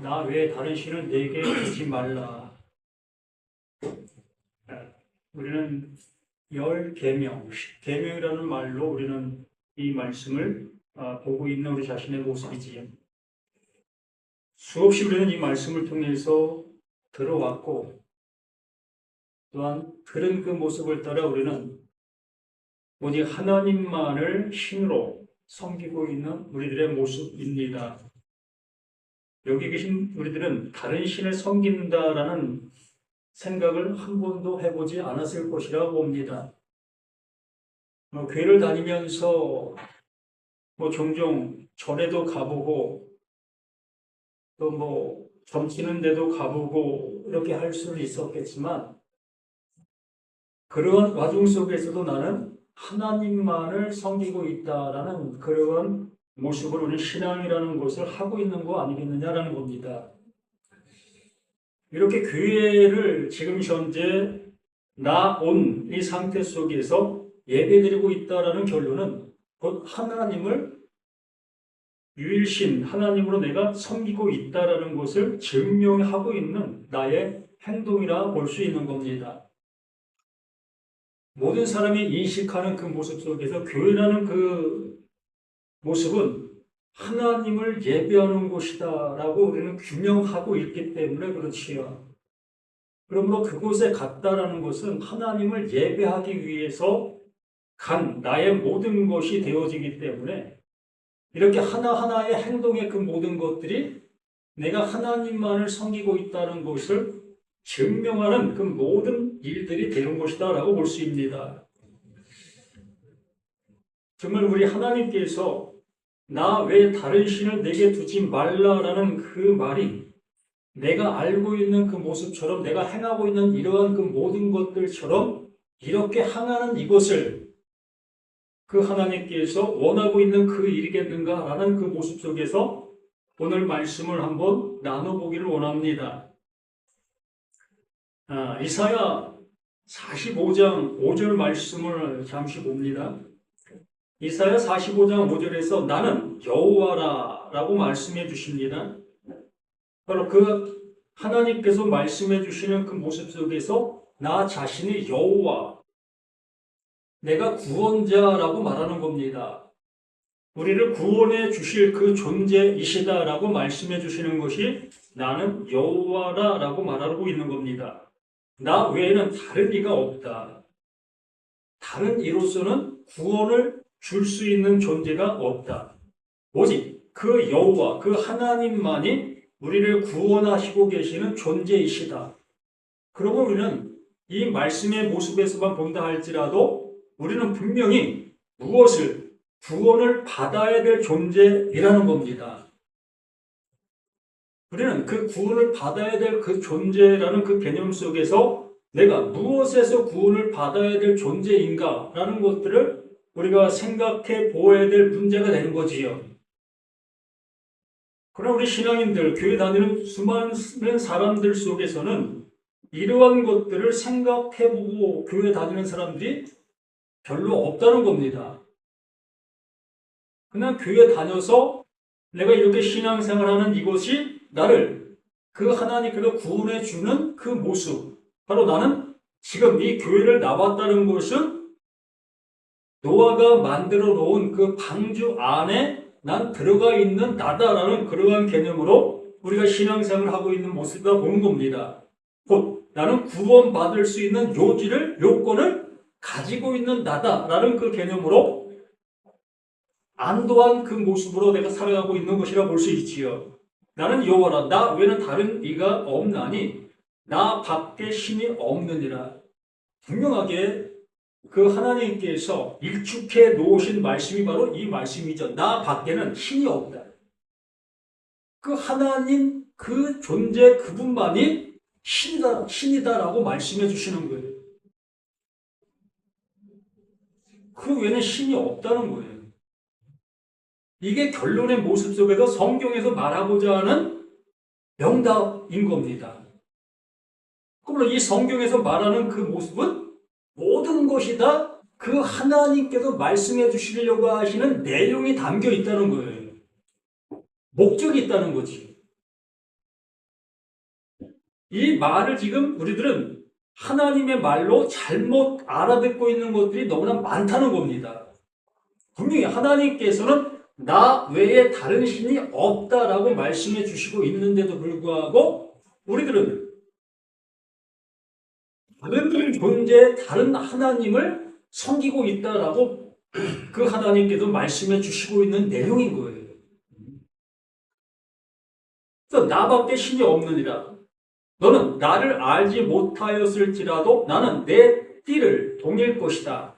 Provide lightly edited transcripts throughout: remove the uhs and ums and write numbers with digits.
나 외에 다른 신을 내게 두지 말라. 우리는 열 계명, 계명이라는 말로 우리는 이 말씀을 보고 있는 우리 자신의 모습이지요. 수없이 우리는 이 말씀을 통해서 들어왔고 또한 들은 그 모습을 따라 우리는 오직 하나님만을 신으로 섬기고 있는 우리들의 모습입니다. 여기 계신 우리들은 다른 신을 섬긴다라는 생각을 한 번도 해보지 않았을 것이라고 봅니다. 교회를 다니면서 종종 절에도 가보고 또 점치는 데도 가보고 이렇게 할 수는 있었겠지만 그러한 와중 속에서도 나는 하나님만을 섬기고 있다라는 그러한 모습을 우리 신앙이라는 것을 하고 있는 거 아니겠느냐라는 겁니다. 이렇게 교회를 지금 현재 나온 이 상태 속에서 예배드리고 있다라는 결론은 곧 하나님을 유일신 하나님으로 내가 섬기고 있다라는 것을 증명하고 있는 나의 행동이라 볼 수 있는 겁니다. 모든 사람이 인식하는 그 모습 속에서 교회라는 그 모습은 하나님을 예배하는 곳이다라고 우리는 규명하고 있기 때문에 그렇지요. 그러므로 그곳에 갔다라는 것은 하나님을 예배하기 위해서 간 나의 모든 것이 되어지기 때문에 이렇게 하나하나의 행동의 그 모든 것들이 내가 하나님만을 섬기고 있다는 것을 증명하는 그 모든 일들이 되는 것이다라고 볼 수 있습니다. 정말 우리 하나님께서 나 외에 다른 신을 내게 두지 말라라는 그 말이 내가 알고 있는 그 모습처럼 내가 행하고 있는 이러한 그 모든 것들처럼 이렇게 행하는 이것을 그 하나님께서 원하고 있는 그 일이겠는가라는 그 모습 속에서 오늘 말씀을 한번 나눠보기를 원합니다. 이사야 45장 5절 말씀을 잠시 봅니다. 이사야 45장 5절에서 나는 여호와라 라고 말씀해 주십니다. 바로 그 하나님께서 말씀해 주시는 그 모습 속에서 나 자신이 여호와, 내가 구원자라고 말하는 겁니다. 우리를 구원해 주실 그 존재이시다라고 말씀해 주시는 것이 나는 여호와라 라고 말하고 있는 겁니다. 나 외에는 다른 이가 없다. 다른 이로서는 구원을 줄 수 있는 존재가 없다. 오직 그 여호와, 그 하나님만이 우리를 구원하시고 계시는 존재이시다. 그러고 우리는 이 말씀의 모습에서만 본다 할지라도 우리는 분명히 무엇을 구원을 받아야 될 존재이라는 겁니다. 우리는 그 구원을 받아야 될 그 존재라는 그 개념 속에서 내가 무엇에서 구원을 받아야 될 존재인가라는 것들을 우리가 생각해 보아야 될 문제가 되는 거지요. 그러나 우리 신앙인들, 교회 다니는 수많은 사람들 속에서는 이러한 것들을 생각해보고 교회 다니는 사람들이 별로 없다는 겁니다. 그냥 교회 다녀서 내가 이렇게 신앙생활하는 이것이 나를 그 하나님께서 구원해 주는 그 모습, 바로 나는 지금 이 교회를 나왔다는 것은 노아가 만들어 놓은 그 방주 안에 난 들어가 있는 나다라는 그러한 개념으로 우리가 신앙생활을 하고 있는 모습이다 보는 겁니다. 곧 나는 구원받을 수 있는 요건을 가지고 있는 나다라는 그 개념으로 안도한 그 모습으로 내가 살아가고 있는 것이라 볼 수 있지요. 나는 여호와라, 나 외에는 다른 이가 없나니 나 밖에 신이 없느니라. 분명하게 그 하나님께서 일축해 놓으신 말씀이 바로 이 말씀이죠. 나 밖에는 신이 없다. 그 하나님 그 존재 그분만이 신이다라고 말씀해 주시는 거예요. 그 외에는 신이 없다는 거예요. 이게 결론의 모습 속에서 성경에서 말하고자 하는 명답인 겁니다. 그러므로 이 성경에서 말하는 그 모습은 모든 것이 다 그 하나님께서 말씀해 주시려고 하시는 내용이 담겨 있다는 거예요. 목적이 있다는 거지. 이 말을 지금 우리들은 하나님의 말로 잘못 알아듣고 있는 것들이 너무나 많다는 겁니다. 분명히 하나님께서는 나 외에 다른 신이 없다라고 말씀해 주시고 있는데도 불구하고 우리들은 다른 존재, 다른 하나님을 섬기고 있다라고 그 하나님께도 말씀해 주시고 있는 내용인 거예요. 그래서 나밖에 신이 없느니라. 너는 나를 알지 못하였을지라도 나는 내 띠를 동일 것이다.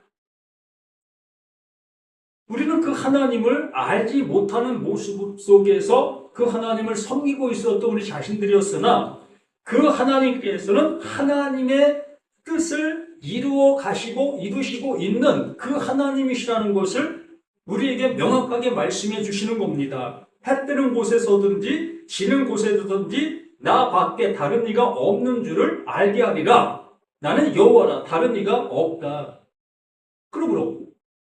우리는 그 하나님을 알지 못하는 모습 속에서 그 하나님을 섬기고 있었던 우리 자신들이었으나 그 하나님께서는 하나님의 뜻을 이루시고 있는 그 하나님이시라는 것을 우리에게 명확하게 말씀해 주시는 겁니다. 해 뜨는 곳에서든지 지는 곳에서든지 나 밖에 다른 이가 없는 줄을 알게 하리라. 나는 여호와라. 다른 이가 없다. 그러므로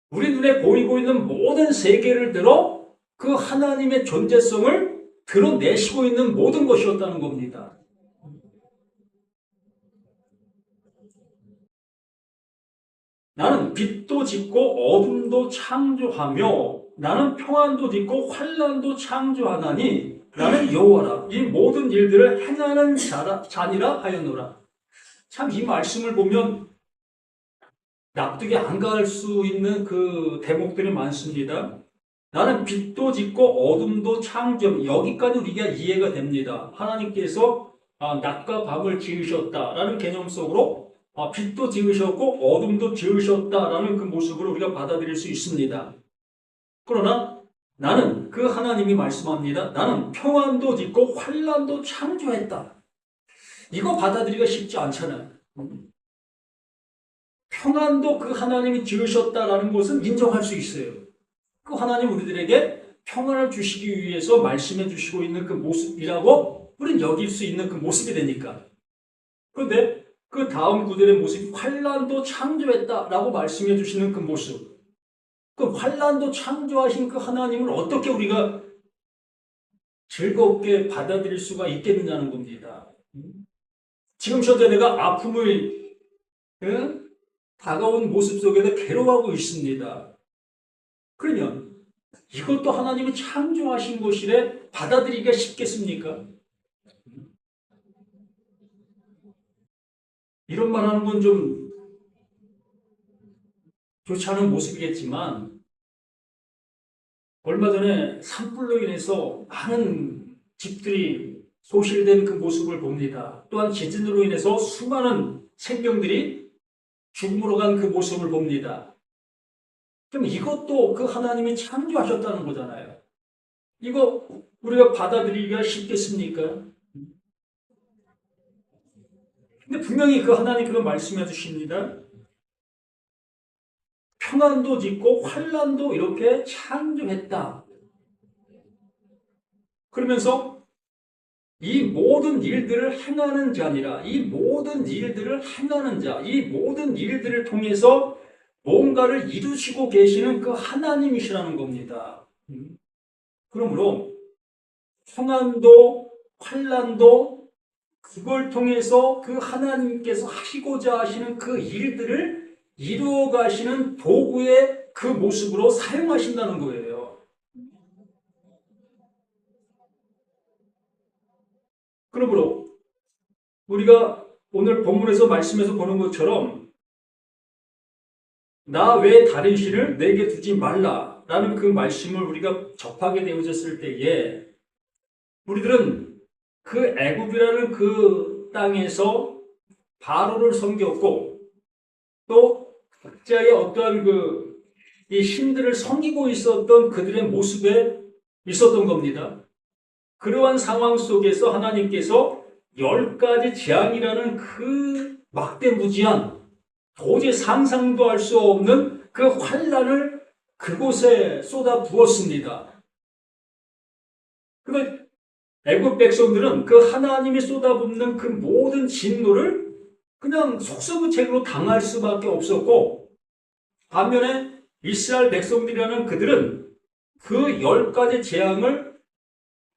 우리 눈에 보이고 있는 모든 세계를 들어 그 하나님의 존재성을 드러내시고 있는 모든 것이었다는 겁니다. 나는 빛도 짓고 어둠도 창조하며 나는 평안도 짓고 환난도 창조하나니 나는 여호와라. 이 모든 일들을 행하는 자니라 하였노라. 참 이 말씀을 보면 납득이 안 갈 수 있는 그 대목들이 많습니다. 나는 빛도 짓고 어둠도 창조, 여기까지 우리가 이해가 됩니다. 하나님께서 낮과 밤을 지으셨다라는 개념 속으로 빛도 지으셨고 어둠도 지으셨다라는 그 모습을 우리가 받아들일 수 있습니다. 그러나 나는 그 하나님이 말씀합니다. 나는 평안도 짓고 환난도 창조했다. 이거 받아들이기가 쉽지 않잖아요. 평안도 그 하나님이 지으셨다라는 것은 인정할 수 있어요. 그 하나님 우리들에게 평안을 주시기 위해서 말씀해 주시고 있는 그 모습이라고 우리는 여길 수 있는 그 모습이 되니까. 그런데 그 다음 구절의 모습이 환난도 창조했다라고 말씀해 주시는 그 모습. 그 환난도 창조하신 그 하나님을 어떻게 우리가 즐겁게 받아들일 수가 있겠느냐는 겁니다. 지금 현재 내가 아픔을 다가온 모습 속에서 괴로워하고 있습니다. 그러면 이것도 하나님이 창조하신 것이래 받아들이기가 쉽겠습니까? 이런 말 하는 건 좀 좋지 않은 모습이겠지만 얼마 전에 산불로 인해서 많은 집들이 소실된 그 모습을 봅니다. 또한 지진으로 인해서 수많은 생명들이 죽음으로 간 그 모습을 봅니다. 그럼 이것도 그 하나님이 창조하셨다는 거잖아요. 이거 우리가 받아들이기가 쉽겠습니까? 근데 분명히 그 하나님께서 말씀해 주십니다. 평안도 짓고 환난도 이렇게 창조했다. 그러면서 이 모든 일들을 행하는 자니라. 이 모든 일들을 행하는 자, 이 모든 일들을 통해서 뭔가를 이루시고 계시는 그 하나님이시라는 겁니다. 그러므로 평안도 환난도 그걸 통해서 그 하나님께서 하시고자 하시는 그 일들을 이루어 가시는 도구의 그 모습으로 사용하신다는 거예요. 그러므로 우리가 오늘 본문에서 말씀에서 보는 것처럼 나 외에 다른 신을 내게 두지 말라라는 그 말씀을 우리가 접하게 되어졌을 때에 우리들은 그 애굽이라는 그 땅에서 바로를 섬겼고 또 각자의 어떠한 이 신들을 섬기고 있었던 그들의 모습에 있었던 겁니다. 그러한 상황 속에서 하나님께서 10가지 재앙이라는 그 막대무지한 도저히 상상도 할 수 없는 그 환난을 그곳에 쏟아 부었습니다. 그러니까 애굽 백성들은 그 하나님이 쏟아붓는 그 모든 진노를 그냥 속수무책으로 당할 수밖에 없었고 반면에 이스라엘 백성들이라는 그들은 그 10가지 재앙을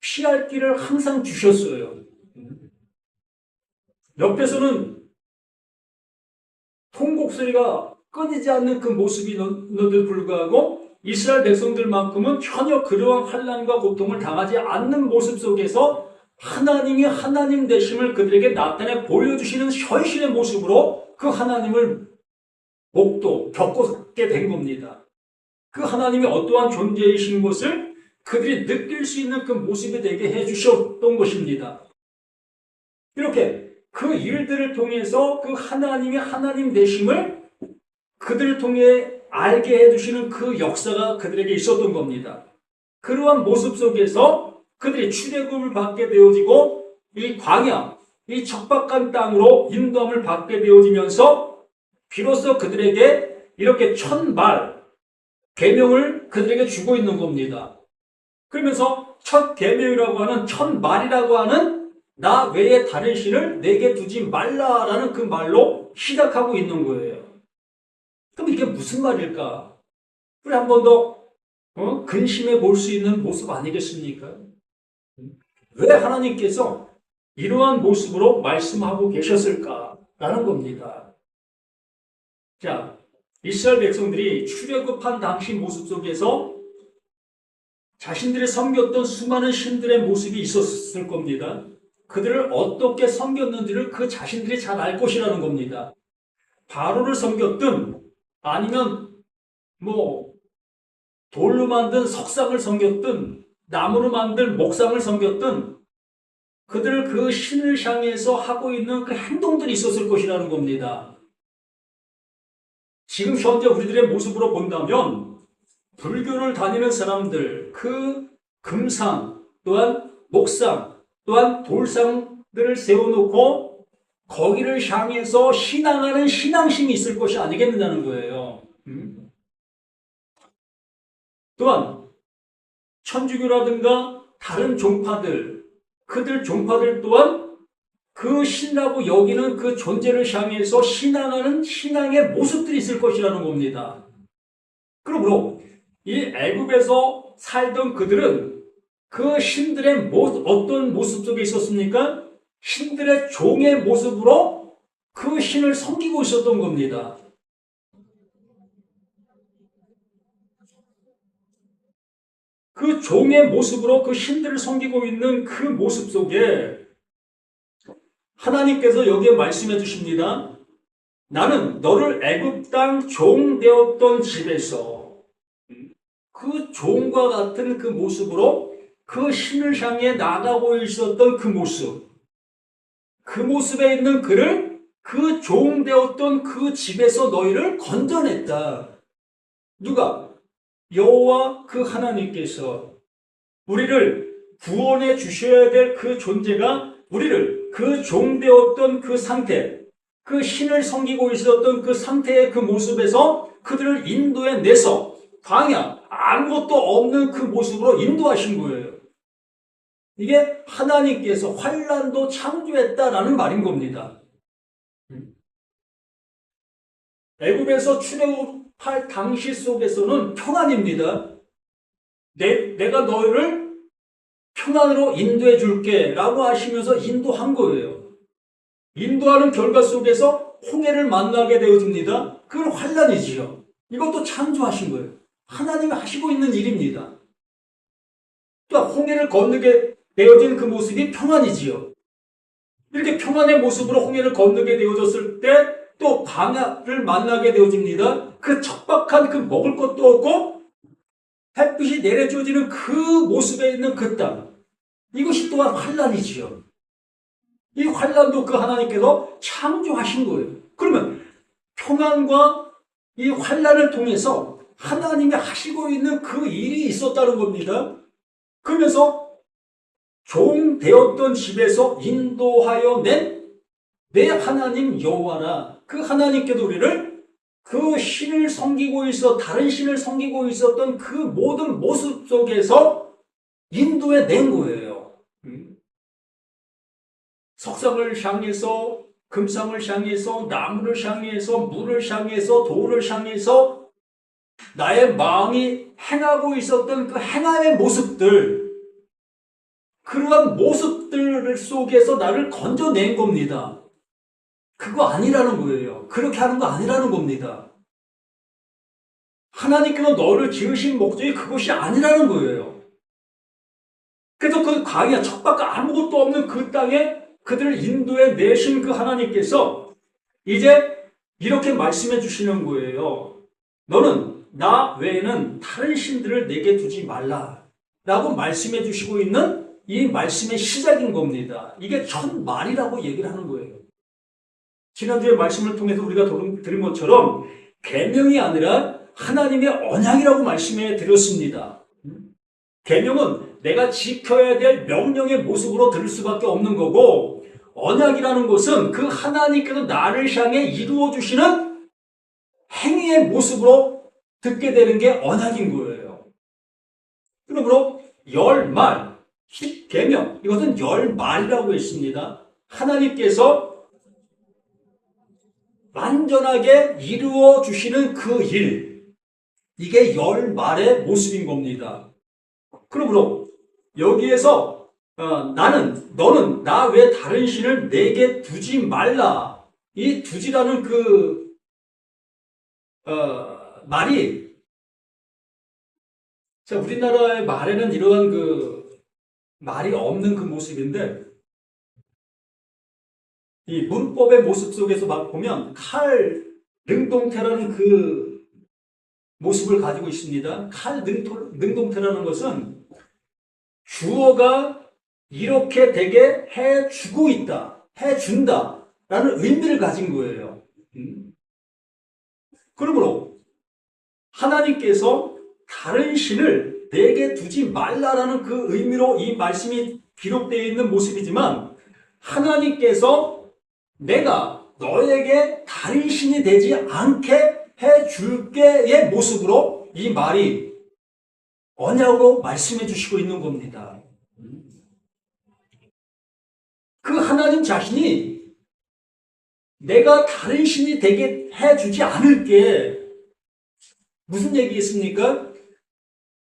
피할 길을 항상 주셨어요. 옆에서는 통곡 소리가 끊이지 않는 그 모습이 있는데도 불구하고 이스라엘 백성들만큼은 전혀 그러한 환난과 고통을 당하지 않는 모습 속에서 하나님이 하나님 되심을 그들에게 나타내 보여주시는 현실의 모습으로 그 하나님을 겪게 된 겁니다. 그 하나님이 어떠한 존재이신 것을 그들이 느낄 수 있는 그 모습이 되게 해주셨던 것입니다. 이렇게 그 일들을 통해서 그 하나님이 하나님 되심을 그들을 통해 알게 해주시는 그 역사가 그들에게 있었던 겁니다. 그러한 모습 속에서 그들이 출애굽을 받게 되어지고 이 광야, 이 척박한 땅으로 인도함을 받게 되어지면서 비로소 그들에게 이렇게 천말 계명을 그들에게 주고 있는 겁니다. 그러면서 첫 계명이라고 하는 천말이라고 하는 나 외에 다른 신을 내게 두지 말라라는 그 말로 시작하고 있는 거예요. 그럼 이게 무슨 말일까? 우리 한 번 더 근심해 볼 수 있는 모습 아니겠습니까? 왜 하나님께서 이러한 모습으로 말씀하고 계셨을까라는 겁니다. 자, 이스라엘 백성들이 출애굽한 당시 모습 속에서 자신들이 섬겼던 수많은 신들의 모습이 있었을 겁니다. 그들을 어떻게 섬겼는지를 그 자신들이 잘 알 것이라는 겁니다. 바로를 섬겼든 아니면 돌로 만든 석상을 섬겼든 나무로 만든 목상을 섬겼든 그들 그 신을 향해서 하고 있는 그 행동들이 있었을 것이라는 겁니다. 지금 현재 우리들의 모습으로 본다면 불교를 다니는 사람들, 그 금상 또한 목상 또한 돌상들을 세워놓고 거기를 향해서 신앙하는 신앙심이 있을 것이 아니겠느냐는 거예요. 또한 천주교라든가 다른 종파들, 그들 종파들 또한 그 신라고 여기는 그 존재를 향해서 신앙하는 신앙의 모습들이 있을 것이라는 겁니다. 그러므로 이 애굽에서 살던 그들은 그 신들의 어떤 모습 속에 있었습니까? 신들의 종의 모습으로 그 신을 섬기고 있었던 겁니다. 그 종의 모습으로 그 신들을 섬기고 있는 그 모습 속에 하나님께서 여기에 말씀해 주십니다. 나는 너를 애굽 땅 종 되었던 집에서 그 종과 같은 그 모습으로 그 신을 향해 나가고 있었던 그 모습, 그 모습에 있는 그를 그 종 되었던 그 집에서 너희를 건져냈다. 누가? 여호와 그 하나님께서 우리를 구원해 주셔야 될 그 존재가 우리를 그 종 되었던 그 상태, 그 신을 섬기고 있었던 그 상태의 그 모습에서 그들을 인도해 내서 광야, 아무것도 없는 그 모습으로 인도하신 거예요. 이게 하나님께서 환란도 창조했다라는 말인 겁니다. 애굽에서 출애굽할 당시 속에서는 평안입니다. 내가 너희를 평안으로 인도해 줄게 라고 하시면서 인도한 거예요. 인도하는 결과 속에서 홍해를 만나게 되어집니다. 그건 환란이지요. 이것도 창조하신 거예요. 하나님이 하시고 있는 일입니다. 또 홍해를 건너게 되어진 그 모습이 평안이지요. 이렇게 평안의 모습으로 홍해를 건너게 되어졌을 때 또 광야를 만나게 되어집니다. 그 척박한 그 먹을 것도 없고 햇빛이 내려져지는 그 모습에 있는 그 땅. 이것이 또한 환란이지요. 이 환란도 그 하나님께서 창조하신 거예요. 그러면 평안과 이 환란을 통해서 하나님이 하시고 있는 그 일이 있었다는 겁니다. 그러면서 종 되었던 집에서 인도하여 낸 내 하나님 여호와라. 그 하나님께도 우리를 그 신을 섬기고 다른 신을 섬기고 있었던 그 모든 모습 속에서 인도해 낸 거예요. 석상을 향해서, 금상을 향해서, 나무를 향해서, 물을 향해서, 돌을 향해서 나의 마음이 행하고 있었던 그 행함의 모습들, 그러한 모습들 속에서 나를 건져낸 겁니다. 그거 아니라는 거예요. 그렇게 하는 거 아니라는 겁니다. 하나님께서 너를 지으신 목적이 그것이 아니라는 거예요. 그래서 그 광야, 척박과 아무것도 없는 그 땅에 그들을 인도해 내신 그 하나님께서 이제 이렇게 말씀해 주시는 거예요. 너는 나 외에는 다른 신들을 내게 두지 말라 라고 말씀해 주시고 있는 이 말씀의 시작인 겁니다. 이게 첫 말이라고 얘기를 하는 거예요. 지난주에 말씀을 통해서 우리가 들은 것처럼 계명이 아니라 하나님의 언약이라고 말씀해 드렸습니다. 계명은 내가 지켜야 될 명령의 모습으로 들을 수밖에 없는 거고, 언약이라는 것은 그 하나님께서 나를 향해 이루어 주시는 행위의 모습으로 듣게 되는 게 언약인 거예요. 그러므로 열 말, 10계명, 이것은 열 말이라고 했습니다. 하나님께서 완전하게 이루어 주시는 그 일, 이게 열 말의 모습인 겁니다. 그러므로 여기에서 너는 나 외 다른 신을 내게 두지 말라. 이 두지라는 그 말이, 자, 우리나라의 말에는 이러한 그 말이 없는 그 모습인데, 이 문법의 모습 속에서 막 보면 칼 능동태라는 그 모습을 가지고 있습니다. 칼 능동태라는 것은 주어가 이렇게 되게 해주고 있다, 해준다 라는 의미를 가진 거예요. 그러므로 하나님께서 다른 신을 내게 두지 말라라는 그 의미로 이 말씀이 기록되어 있는 모습이지만, 하나님께서 내가 너에게 다른 신이 되지 않게 해줄게의 모습으로 이 말이 언약으로 말씀해 주시고 있는 겁니다. 그 하나님 자신이 내가 다른 신이 되게 해주지 않을게, 무슨 얘기겠습니까?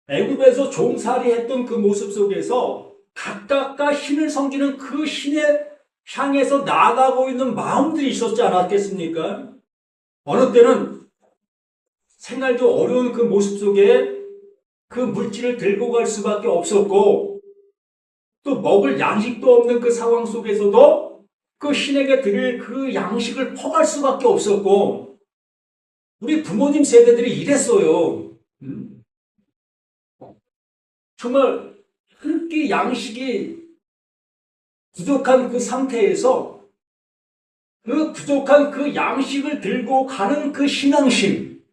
애굽에서 종살이 했던 그 모습 속에서 각각과 신을 섬기는 그 신에 향해서 나아가고 있는 마음들이 있었지 않았겠습니까? 어느 때는 생활도 어려운 그 모습 속에 그 물질을 들고 갈 수밖에 없었고, 또 먹을 양식도 없는 그 상황 속에서도 그 신에게 드릴 그 양식을 퍼갈 수밖에 없었고, 우리 부모님 세대들이 이랬어요. 정말 한 끼 양식이 부족한 그 상태에서 그 부족한 그 양식을 들고 가는 그 신앙심,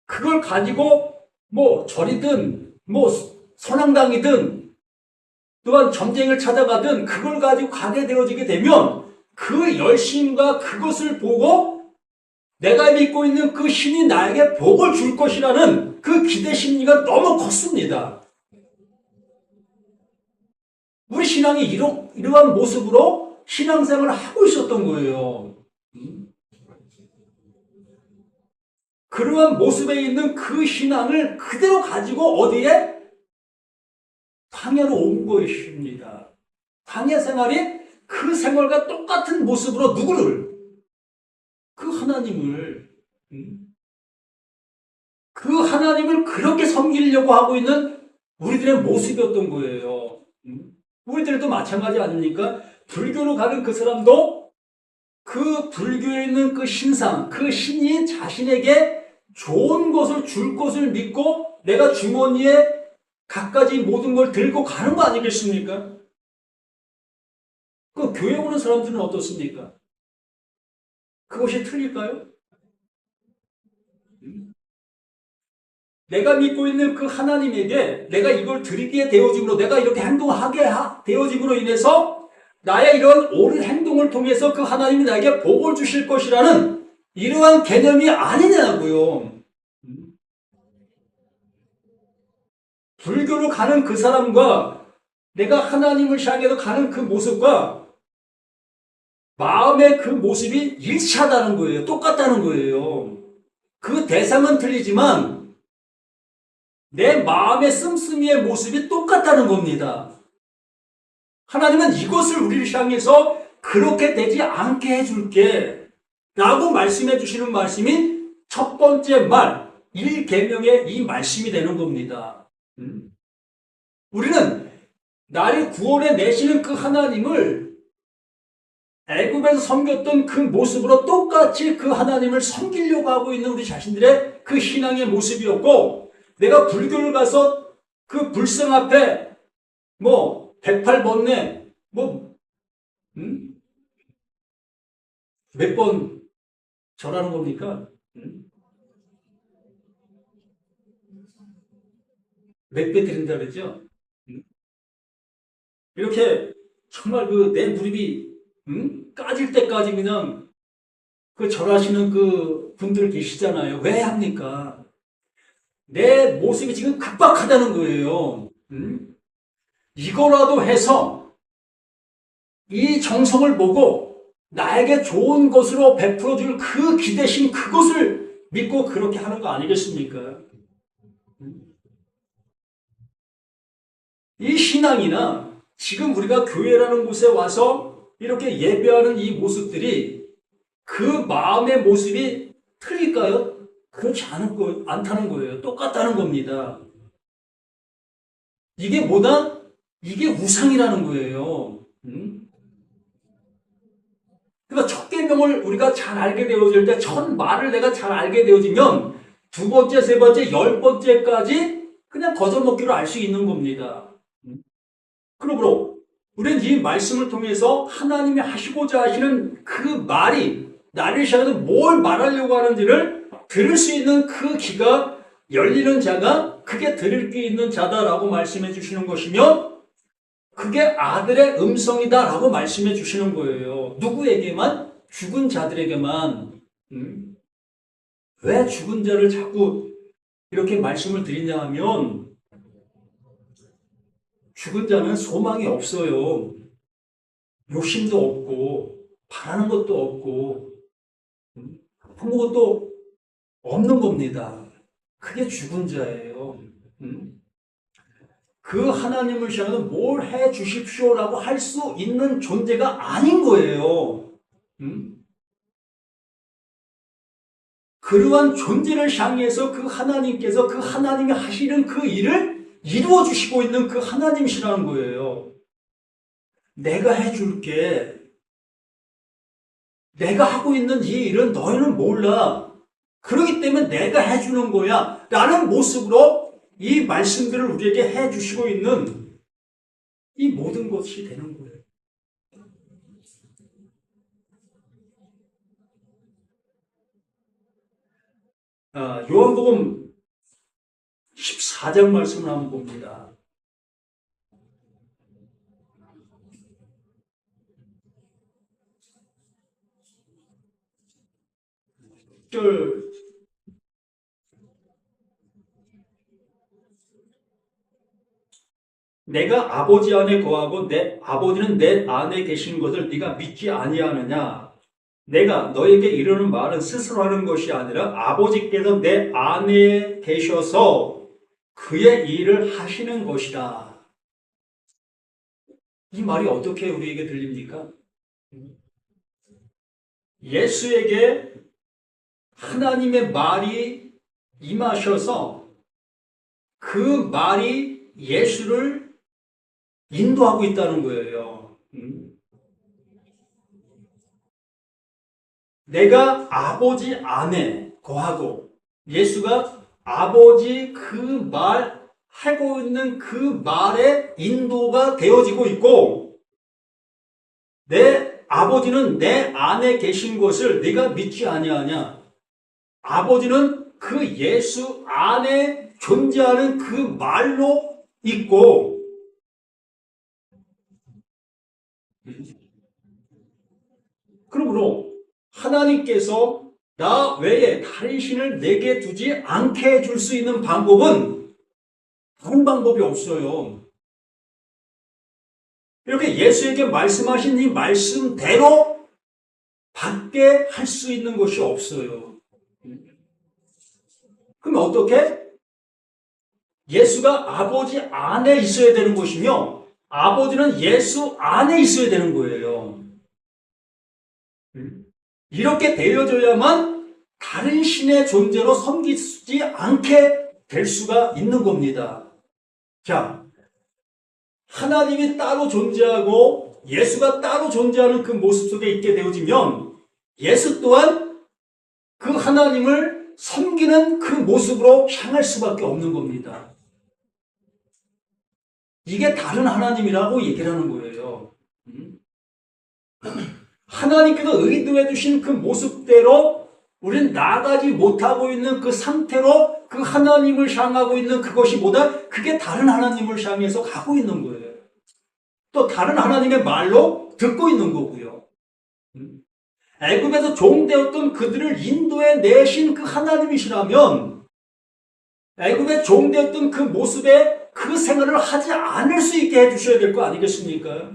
그걸 가지고 뭐 절이든 뭐 선앙당이든 또한 전쟁을 찾아가든 그걸 가지고 가게 되어지게 되면 그 열심과 그것을 보고 내가 믿고 있는 그 신이 나에게 복을 줄 것이라는 그 기대 심리가 너무 컸습니다. 우리 신앙이 이러한 모습으로 신앙생활을 하고 있었던 거예요. 그러한 모습에 있는 그 신앙을 그대로 가지고 어디에? 광야로 온 것입니다. 광야 생활이 그 생활과 똑같은 모습으로 누구를? 그 하나님을, 그 하나님을 그렇게 섬기려고 하고 있는 우리들의 모습이었던 거예요. 우리들도 마찬가지 아닙니까? 불교로 가는 그 사람도 그 불교에 있는 그 신상, 그 신이 자신에게 좋은 것을 줄 것을 믿고 내가 주머니에 갖가지 모든 걸 들고 가는 거 아니겠습니까? 그 교회 오는 사람들은 어떻습니까? 그것이 틀릴까요? 내가 믿고 있는 그 하나님에게 내가 이걸 드리게 되어짐으로, 내가 이렇게 행동하게 되어짐으로 인해서 나의 이런 옳은 행동을 통해서 그 하나님이 나에게 복을 주실 것이라는 이러한 개념이 아니냐고요. 불교로 가는 그 사람과 내가 하나님을 향해서 가는 그 모습과 마음의 그 모습이 일치하다는 거예요. 똑같다는 거예요. 그 대상은 틀리지만 내 마음의 씀씀이의 모습이 똑같다는 겁니다. 하나님은 이것을 우리를 향해서 그렇게 되지 않게 해줄게 라고 말씀해 주시는 말씀이 첫 번째 말, 1계명의 이 말씀이 되는 겁니다. 우리는 나를 구원해 내시는 그 하나님을 애굽에서 섬겼던 그 모습으로 똑같이 그 하나님을 섬기려고 하고 있는 우리 자신들의 그 신앙의 모습이었고, 내가 불교를 가서 그 불상 앞에 108번뇌 몇 번 절하는 겁니까? 몇 배 드린다 그러죠? 이렇게 정말 그 내 무릎이 까질 때까지 그냥 그 절하시는 그 분들 계시잖아요. 왜 합니까? 내 모습이 지금 급박하다는 거예요. 이거라도 해서 이 정성을 보고 나에게 좋은 것으로 베풀어줄 그 기대심, 그것을 믿고 그렇게 하는 거 아니겠습니까? 이 신앙이나 지금 우리가 교회라는 곳에 와서 이렇게 예배하는 이 모습들이 그 마음의 모습이 틀릴까요? 그렇지 않다는 거예요. 똑같다는 겁니다. 이게 뭐다? 이게 우상이라는 거예요. 그러니까 첫 계명을 우리가 잘 알게 되어질 때, 첫 말을 내가 잘 알게 되어지면 두 번째, 세 번째, 10번째까지 그냥 거저먹기로 알 수 있는 겁니다. 그러므로 우리는 이 말씀을 통해서 하나님이 하시고자 하시는 그 말이 나를 향해서 뭘 말하려고 하는지를 들을 수 있는 그 귀가 열리는 자가 그게 들을 귀 있는 자다라고 말씀해 주시는 것이며, 그게 아들의 음성이다라고 말씀해 주시는 거예요. 누구에게만? 죽은 자들에게만. 왜 죽은 자를 자꾸 이렇게 말씀을 드리냐 하면, 죽은 자는 소망이 없어요. 욕심도 없고 바라는 것도 없고 아무것도 없는 겁니다. 그게 죽은 자예요. 그 하나님을 향해서 뭘 해 주십시오라고 할 수 있는 존재가 아닌 거예요. 그러한 존재를 향해서 그 하나님께서 그 하나님이 하시는 그 일을 이루어 주시고 있는 그 하나님이시라는 거예요. 내가 해줄게. 내가 하고 있는 이 일은 너희는 몰라. 그렇기 때문에 내가 해주는 거야. 라는 모습으로 이 말씀들을 우리에게 해주시고 있는 이 모든 것이 되는 거예요. 요한복음 14장 말씀을 한번 봅니다. 절 내가 아버지 안에 거하고 내 아버지는 내 안에 계신 것을 네가 믿지 아니하느냐? 내가 너에게 이르는 말은 스스로 하는 것이 아니라 아버지께서 내 안에 계셔서 그의 일을 하시는 것이다. 이 말이 어떻게 우리에게 들립니까? 예수에게 하나님의 말이 임하셔서 그 말이 예수를 인도하고 있다는 거예요. 내가 아버지 안에 거하고 예수가 아버지 그 말 하고 있는 그 말에 인도가 되어지고 있고, 내 아버지는 내 안에 계신 것을 네가 믿지 아니하냐? 아버지는 그 예수 안에 존재하는 그 말로 있고, 그러므로 하나님께서 나 외에 다른 신을 내게 두지 않게 해줄 수 있는 방법은 다른 방법이 없어요. 이렇게 예수에게 말씀하신 이 말씀대로 밖에 할 수 있는 것이 없어요. 그럼 어떻게? 예수가 아버지 안에 있어야 되는 것이며 아버지는 예수 안에 있어야 되는 거예요. 이렇게 되어져야만 다른 신의 존재로 섬기지 않게 될 수가 있는 겁니다. 자, 하나님이 따로 존재하고 예수가 따로 존재하는 그 모습 속에 있게 되어지면 예수 또한 그 하나님을 섬기는 그 모습으로 향할 수밖에 없는 겁니다. 이게 다른 하나님이라고 얘기를 하는 거예요. 하나님께서 의도해 주신 그 모습대로 우리는 나가지 못하고 있는 그 상태로 그 하나님을 향하고 있는 그것이 뭐다? 그게 다른 하나님을 향해서 가고 있는 거예요. 또 다른 하나님의 말로 듣고 있는 거고요. 애굽에서 종되었던 그들을 인도해 내신 그 하나님이시라면 애굽의 종되었던 그 모습에 그 생활을 하지 않을 수 있게 해주셔야 될 거 아니겠습니까?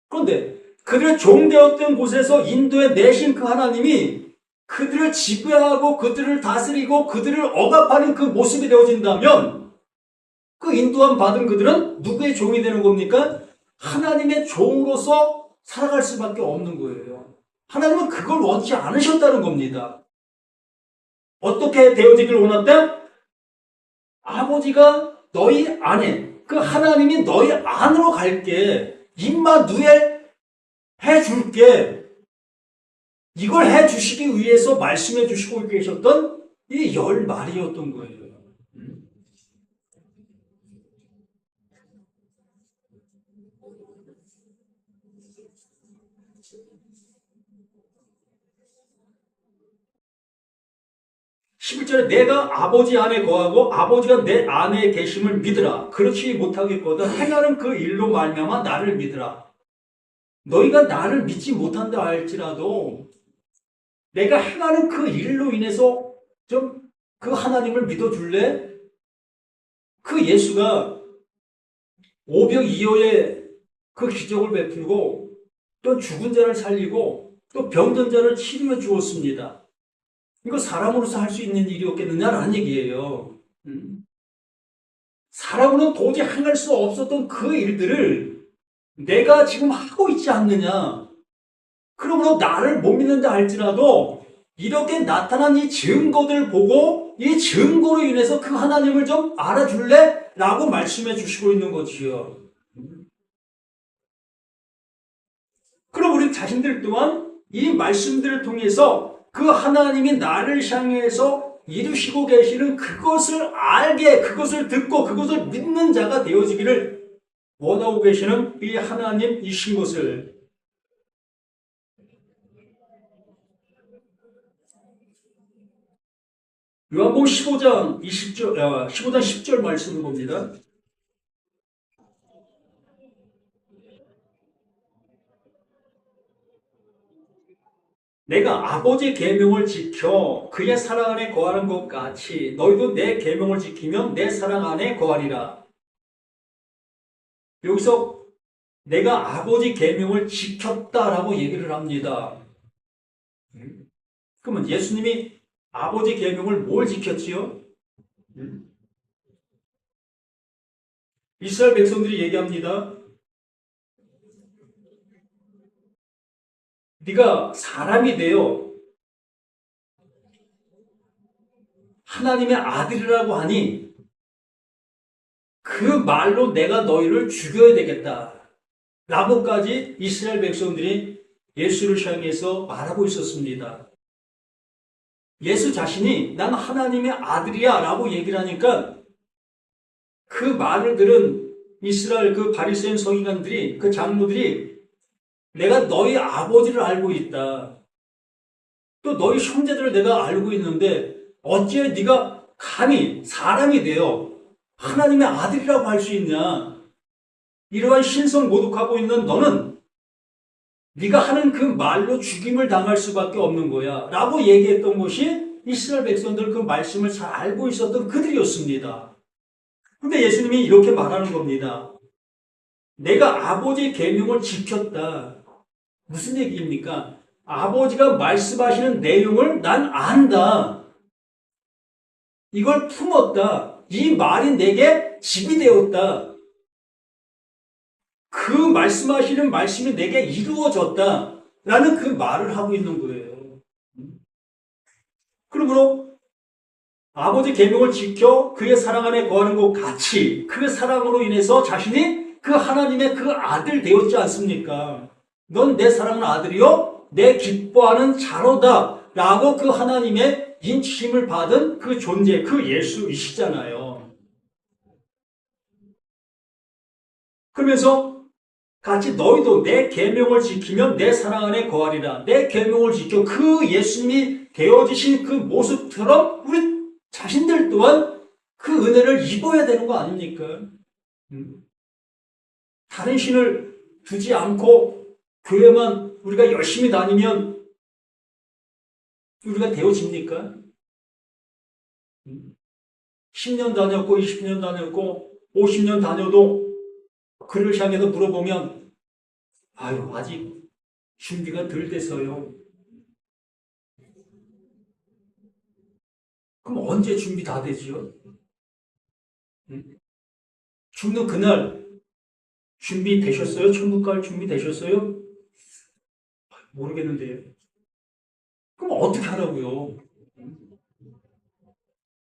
그런데 그들을 종되었던 곳에서 인도해 내신 그 하나님이 그들을 지배하고 그들을 다스리고 그들을 억압하는 그 모습이 되어진다면 그 인도함 받은 그들은 누구의 종이 되는 겁니까? 하나님의 종으로서 살아갈 수밖에 없는 거예요. 하나님은 그걸 원치 않으셨다는 겁니다. 어떻게 되어지길 원했다? 아버지가 너희 안에, 그 하나님이 너희 안으로 갈게, 임마누엘 해줄게, 이걸 해주시기 위해서 말씀해 주시고 계셨던 이 열 말이었던 거예요. 11절에 내가 아버지 안에 거하고 아버지가 내 안에 계심을 믿으라. 그렇지 못하겠거든 행하는 그 일로 말미암아 나를 믿으라. 너희가 나를 믿지 못한다 할지라도 내가 행하는 그 일로 인해서 좀 그 하나님을 믿어줄래? 그 예수가 오병이어의 그 기적을 베풀고 또 죽은 자를 살리고 또 병든 자를 치료해 주었습니다. 이거 사람으로서 할 수 있는 일이었겠느냐라는 얘기예요. 사람으로는 도저히 행할 수 없었던 그 일들을 내가 지금 하고 있지 않느냐. 그러므로 나를 못 믿는다 할지라도 이렇게 나타난 이 증거들 보고 이 증거로 인해서 그 하나님을 좀 알아줄래? 라고 말씀해 주시고 있는 거지요. 그럼 우리 자신들 또한 이 말씀들을 통해서 그 하나님이 나를 향해서 이루시고 계시는 그것을 알게, 그것을 듣고 그것을 믿는 자가 되어지기를 원하고 계시는 이 하나님이신 것을 요한복음 15장 15장 10절 말씀을 봅니다. 내가 아버지 계명을 지켜 그의 사랑 안에 거하는 것 같이 너희도 내 계명을 지키면 내 사랑 안에 거하리라. 여기서 내가 아버지 계명을 지켰다라고 얘기를 합니다. 그러면 예수님이 아버지 계명을 뭘 지켰지요? 이스라엘 백성들이 얘기합니다. 네가 사람이 되어 하나님의 아들이라고 하니 그 말로 내가 너희를 죽여야 되겠다. 라고까지 이스라엘 백성들이 예수를 향해서 말하고 있었습니다. 예수 자신이 난 하나님의 아들이야 라고 얘기를 하니까 그 말을 들은 이스라엘 그 바리새인 서기관들이, 그 장로들이 내가 너희 아버지를 알고 있다. 또 너희 형제들을 내가 알고 있는데 어찌 네가 감히 사람이 되어 하나님의 아들이라고 할 수 있냐. 이러한 신성 모독하고 있는 너는 네가 하는 그 말로 죽임을 당할 수밖에 없는 거야. 라고 얘기했던 것이 이스라엘 백성들 그 말씀을 잘 알고 있었던 그들이었습니다. 그런데 예수님이 이렇게 말하는 겁니다. 내가 아버지의 계명을 지켰다. 무슨 얘기입니까? 아버지가 말씀하시는 내용을 난 안다. 이걸 품었다. 이 말이 내게 집이 되었다. 그 말씀하시는 말씀이 내게 이루어졌다. 라는 그 말을 하고 있는 거예요. 그러므로 아버지 계명을 지켜 그의 사랑 안에 거하는 것 같이 그 사랑으로 인해서 자신이 그 하나님의 그 아들 되었지 않습니까? 넌 내 사랑하는 아들이요 내 기뻐하는 자로다 라고 그 하나님의 인치심을 받은 그 존재, 그 예수이시잖아요. 그러면서 같이 너희도 내 계명을 지키면 내 사랑 안에 거하리라. 내 계명을 지켜 그 예수님이 되어지신 그 모습처럼 우리 자신들 또한 그 은혜를 입어야 되는 거 아닙니까? 다른 신을 두지 않고 교회만 우리가 열심히 다니면 우리가 되어집니까? 10년 다녔고 20년 다녔고 50년 다녀도 그를 향해서 물어보면 아유 아직 준비가 덜 돼서요. 그럼 언제 준비 다 되지요? 죽는 그날 준비 되셨어요? 천국 갈 준비 되셨어요? 모르겠는데요. 그럼 어떻게 하라고요?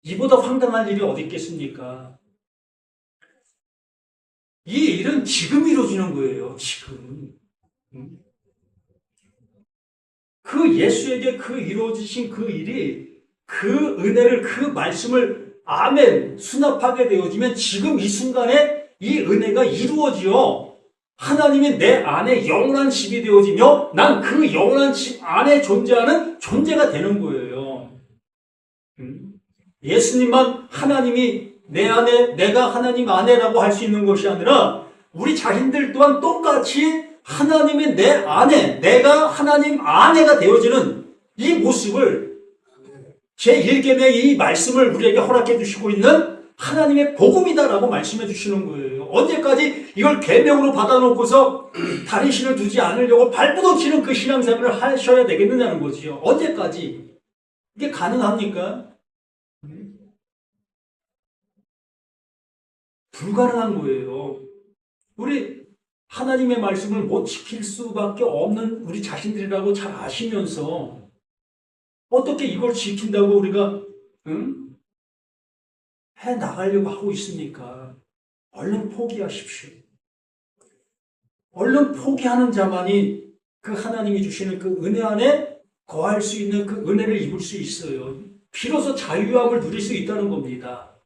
이보다 황당한 일이 어디 있겠습니까? 이 일은 지금 이루어지는 거예요. 지금. 그 예수에게 그 이루어지신 그 일이 그 은혜를 그 말씀을 아멘 수납하게 되어지면 지금 이 순간에 이 은혜가 이루어지어 하나님이 내 안에 영원한 집이 되어지며 난 그 영원한 집 안에 존재하는 존재가 되는 거예요. 예수님만 하나님이 내 안에 내가 하나님 안에라고 할 수 있는 것이 아니라 우리 자신들 또한 똑같이 하나님이 내 안에 내가 하나님 안에가 되어지는 이 모습을 제1계명의 이 말씀을 우리에게 허락해 주시고 있는 하나님의 복음이다라고 말씀해 주시는 거예요. 언제까지 이걸 계명으로 받아놓고서 다른 신을 두지 않으려고 발부둥치는 그 신앙생활을 하셔야 되겠느냐는 거지요. 언제까지? 이게 가능합니까? 불가능한 거예요. 우리 하나님의 말씀을 못 지킬 수밖에 없는 우리 자신들이라고 잘 아시면서 어떻게 이걸 지킨다고 우리가 해 나가려고 하고 있습니까? 얼른 포기하십시오. 얼른 포기하는 자만이 그 하나님이 주시는 그 은혜 안에 거할 수 있는 그 은혜를 입을 수 있어요. 비로소 자유함을 누릴 수 있다는 겁니다.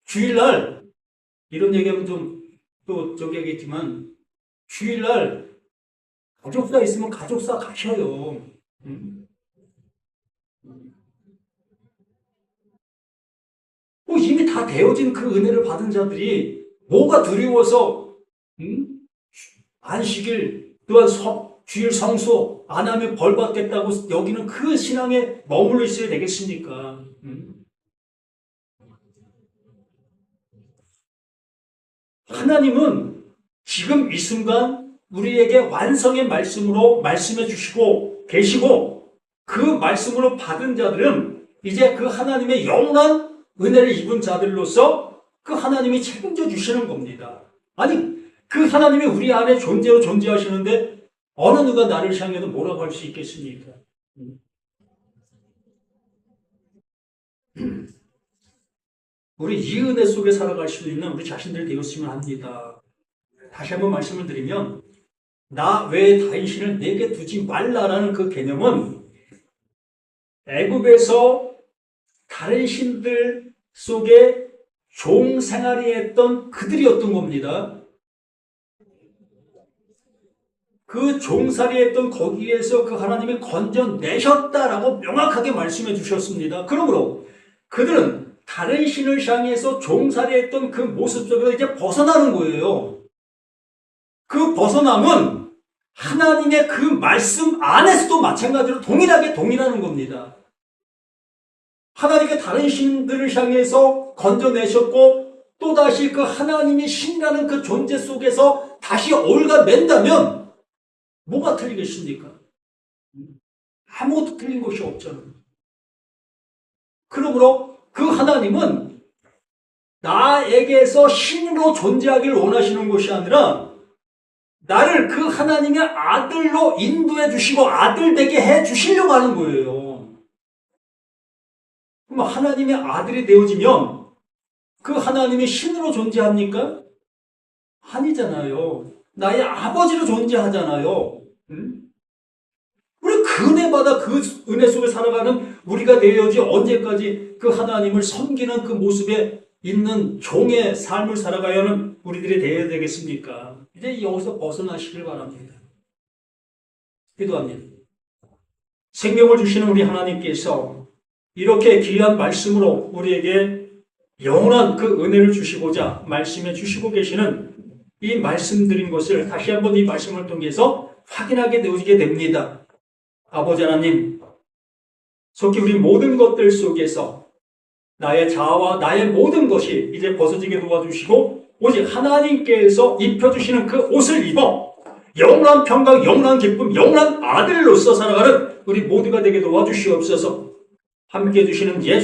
주일날 이런 얘기하면 좀 또 저기 하겠지만 주일날 가족사 있으면 가족사 가셔요. 뭐 이미 다 되어진 그 은혜를 받은 자들이 뭐가 두려워서 안식일 또한 주일 성수 안 하면 벌 받겠다고 여기는 그 신앙에 머물러 있어야 되겠습니까? 하나님은 지금 이 순간 우리에게 완성의 말씀으로 말씀해 주시고 계시고 그 말씀으로 받은 자들은 이제 그 하나님의 영원한 은혜를 입은 자들로서 그 하나님이 책임져 주시는 겁니다. 아니 그 하나님이 우리 안에 존재로 존재하시는데 어느 누가 나를 향해서 뭐라고 할 수 있겠습니까? 우리 이 은혜 속에 살아갈 수 있는 우리 자신들이 되었으면 합니다. 다시 한번 말씀을 드리면 나 외에 다른 신을 내게 두지 말라라는 그 개념은 애굽에서 다른 신들 속에 종 생활이 했던 그들이었던 겁니다. 그 종살이 했던 거기에서 그 하나님이 건져내셨다라고 명확하게 말씀해 주셨습니다. 그러므로 그들은 다른 신을 향해서 종살이 했던 그 모습 속에서 이제 벗어나는 거예요. 그 벗어남은 하나님의 그 말씀 안에서도 마찬가지로 동일하게 동일하는 겁니다. 하나님의 다른 신들을 향해서 건져내셨고 또다시 그 하나님이 신이라는 그 존재 속에서 다시 올가맨다면 뭐가 틀리겠습니까? 아무것도 틀린 것이 없잖아요. 그러므로 그 하나님은 나에게서 신으로 존재하기를 원하시는 것이 아니라 나를 그 하나님의 아들로 인도해 주시고 아들 되게 해 주시려고 하는 거예요. 그럼 하나님의 아들이 되어지면 그 하나님이 신으로 존재합니까? 아니잖아요. 나의 아버지로 존재하잖아요. 응? 우리 그 은혜 받아 그 은혜 속에 살아가는 우리가 되어야지 언제까지 그 하나님을 섬기는 그 모습에 있는 종의 삶을 살아가야 하는 우리들이 되어야 되겠습니까? 이제 여기서 벗어나시길 바랍니다. 기도합니다. 생명을 주시는 우리 하나님께서 이렇게 귀한 말씀으로 우리에게 영원한 그 은혜를 주시고자 말씀해 주시고 계시는 이 말씀드린 것을 다시 한번 이 말씀을 통해서 확인하게 되어지게 됩니다. 아버지 하나님, 속히 우리 모든 것들 속에서 나의 자아와 나의 모든 것이 이제 벗어지게 도와주시고 오직 하나님께서 입혀주시는 그 옷을 입어 영원한 평강, 영원한 기쁨, 영원한 아들로서 살아가는 우리 모두가 되게 도와주시옵소서. 함께해 주시는 예수